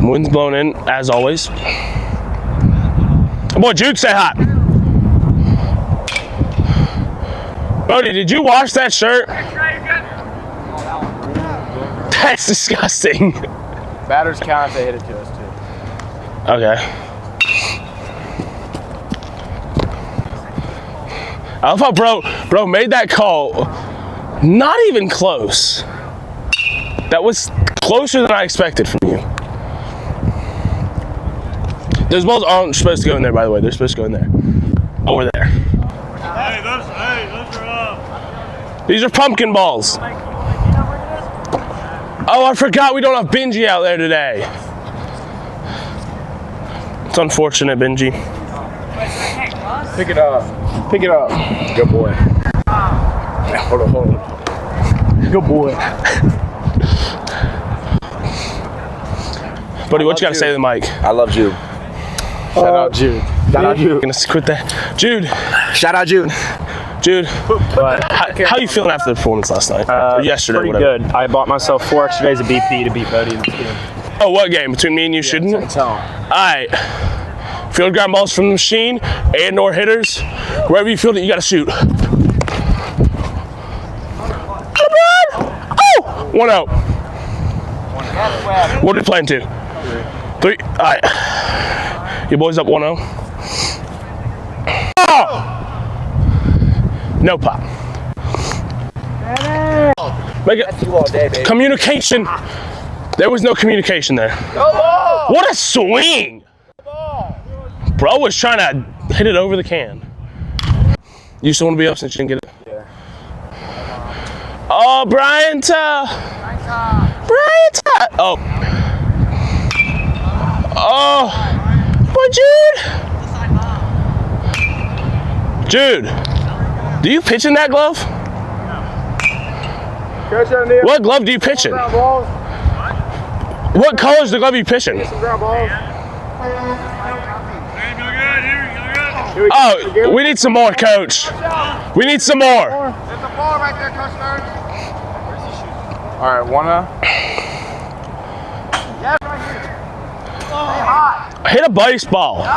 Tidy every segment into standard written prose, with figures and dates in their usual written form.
Wind's blowing in, as always. Boy, Jude, say hi. Brody, did you wash that shirt? That's disgusting. Batters count if they hit it to us, too. Okay. I love how bro made that call. Not even close. That was closer than I expected from you. Those balls aren't supposed to go in there, by the way. They're supposed to go in there. Over there. Hey, those are up. These are pumpkin balls. Oh, I forgot we don't have Benji out there today. It's unfortunate, Benji. Pick it up. Pick it up. Good boy. Hold on. Good boy. Buddy, what you got to say to the mic? I love Jude. Shout out Jude. Shout out Jude. Gonna quit that. Jude. Shout out Jude. Jude, how you feeling after the performance last night? Or yesterday, pretty whatever. Good. I bought myself 4 extra days of BP to beat Bodie in this game. Oh, what game? Between me and you shooting? It's home. Alright. Field ground balls from the machine and or hitters. Wherever you feel it, you gotta shoot. Oh! 1-0. What are we playing to? 3. Alright. Your boys up 1-0. Oh! No pop. Make it. Communication. There was no communication there. What a swing! Bro was trying to hit it over the can. You still want to be up since you didn't get it? Yeah. Oh, Brian. Oh. Oh. Boy, Jude. Jude. Do you pitch in that glove? What glove do you pitch in? What color's the glove you pitch in? Oh, we need some more, coach. We need some more. There's a ball right there, Coach Stern. All right, 1-0. Hit a baseball. A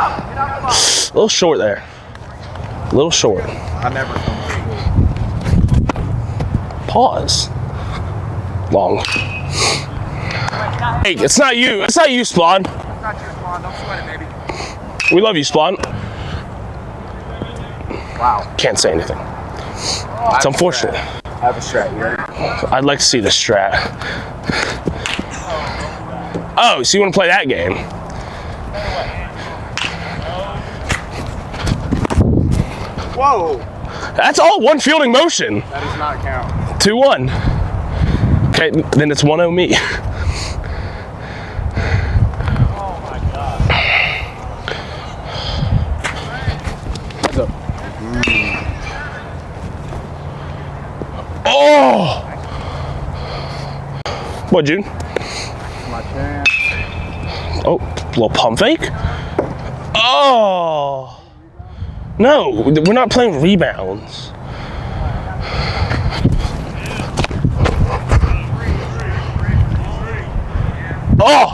little short there. A little short. I never. Pause. Long. Hey, it's not you. It's not you, Splon. It's not your spawn. Don't sweat it, baby. We love you, Splon. Wow. Can't say anything. It's unfortunate. I have a strat. You ready? I'd like to see the strat. Oh, so you want to play that game? Whoa. That's all one fielding motion. That does not count. 2-1. Okay, then it's 1-0 me. Oh my God. What's up? Oh! What, June? My chance. Oh, little pump fake? Oh! No, we're not playing rebounds. Oh!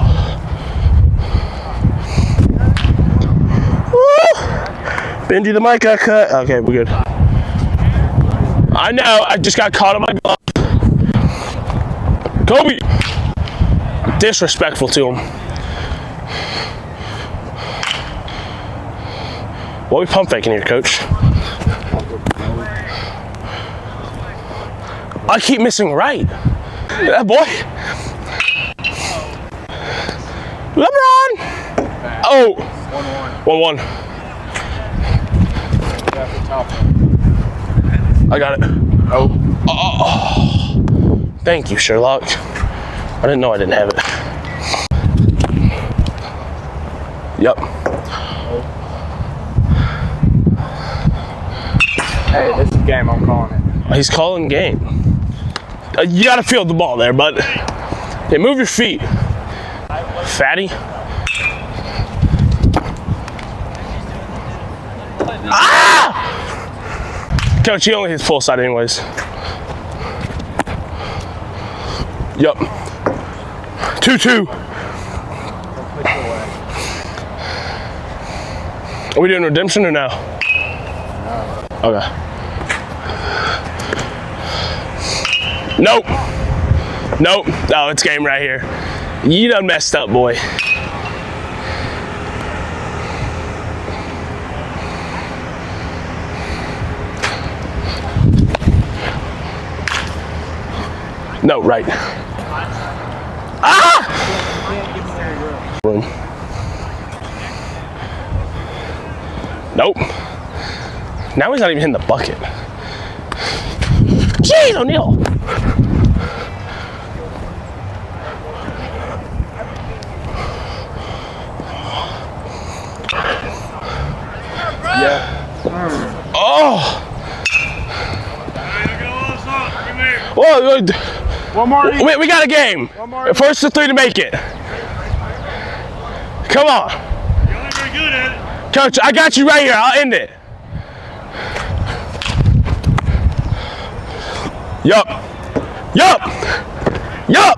Woo! Benji, the mic got cut. Okay, we're good. I know, I just got caught on my glove. Kobe! Disrespectful to him. What are we pump faking here, coach? I keep missing right. That boy. LeBron! Oh! 1-1. I got it. Oh. Thank you, Sherlock. I didn't know I didn't have it. Yep. Hey, this is game. I'm calling it. He's calling game. You gotta field the ball there, bud. Hey, move your feet, fatty. Ah! Coach, he only hits full side anyways. Yup. 2-2. Are we doing redemption or no? Okay. Nope. Nope. Oh, it's game right here. You done messed up, boy. No, right. Ah! Room. Nope. Now he's not even hitting the bucket. Jeez, O'Neal. Yeah. Oh. Whoa, One more. we got a game. First to 3 to make it. Come on. You're only very good at it. Coach, I got you right here. I'll end it. Yup. Yup. Yup.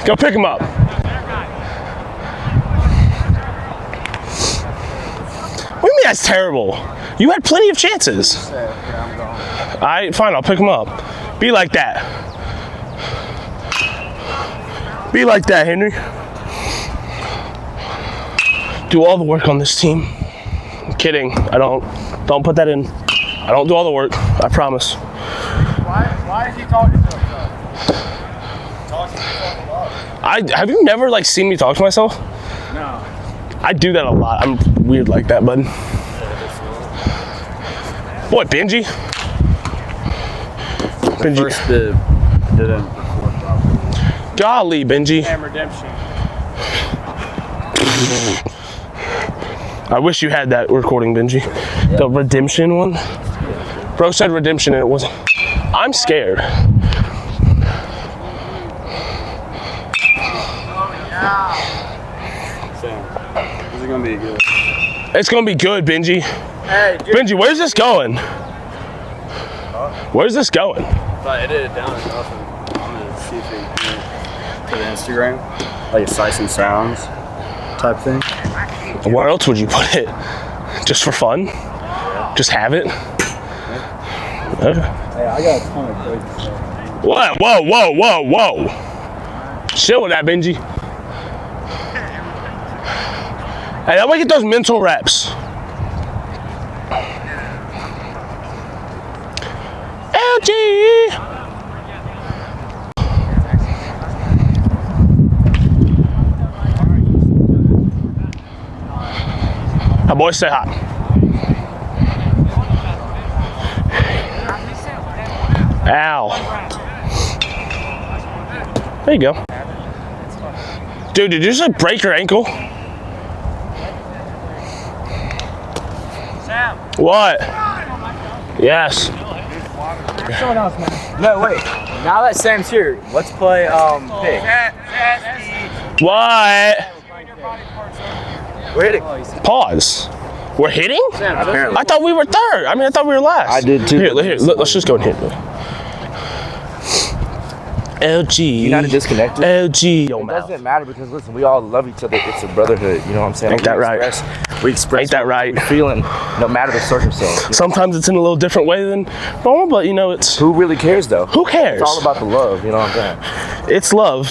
Go pick him up. What do you mean that's terrible? You had plenty of chances. All right, fine. I'll pick him up. Be like that. Be like that, Henry. Do all the work on this team. I'm kidding. I don't put that in. I don't do all the work. I promise. Why is he talking to himself? Talking to himself a lot. Have you never like seen me talk to myself? No. I do that a lot. I'm weird like that, bud. Boy, Benji. Benji. First didn't record properly. Golly, Benji. Damn redemption. I wish you had that recording, Benji. The redemption one. Bro said redemption and it wasn't. I'm scared. Sam, this is gonna be good. It's gonna be good, Benji. Hey, dude. Benji, where's this going? Where's this going? If I edit it down enough, I'm gonna see if it can put it on Instagram, like a sights and sounds type thing. Where else would you put it? Just for fun? Just have it? Okay. Hey, I got a ton of crazy stuff. What? Whoa, whoa, whoa, whoa. Chill with that, Benji. Hey, that way get those mental reps. LG. My boys say hi. Ow. There you go. Dude, did you just like break your ankle? Sam. What? Yes. Someone else, man. No, wait. Now that Sam's here, let's play pick. What? We're hitting. Pause. We're hitting? Apparently. I thought we were third. I thought we were last. I did too. Here, let's just go and hit. LG. You're not disconnected. LG. Yo, It mouth. doesn't matter because listen, we all love each other. It's a brotherhood. You know what I'm saying? Ain't that right? We express Ain't that what right? we're feeling, no matter the circumstance. Sometimes it's in a little different way than normal, but you know, it's Who really cares though? who cares? It's all about the love. You know what I'm saying? It's love.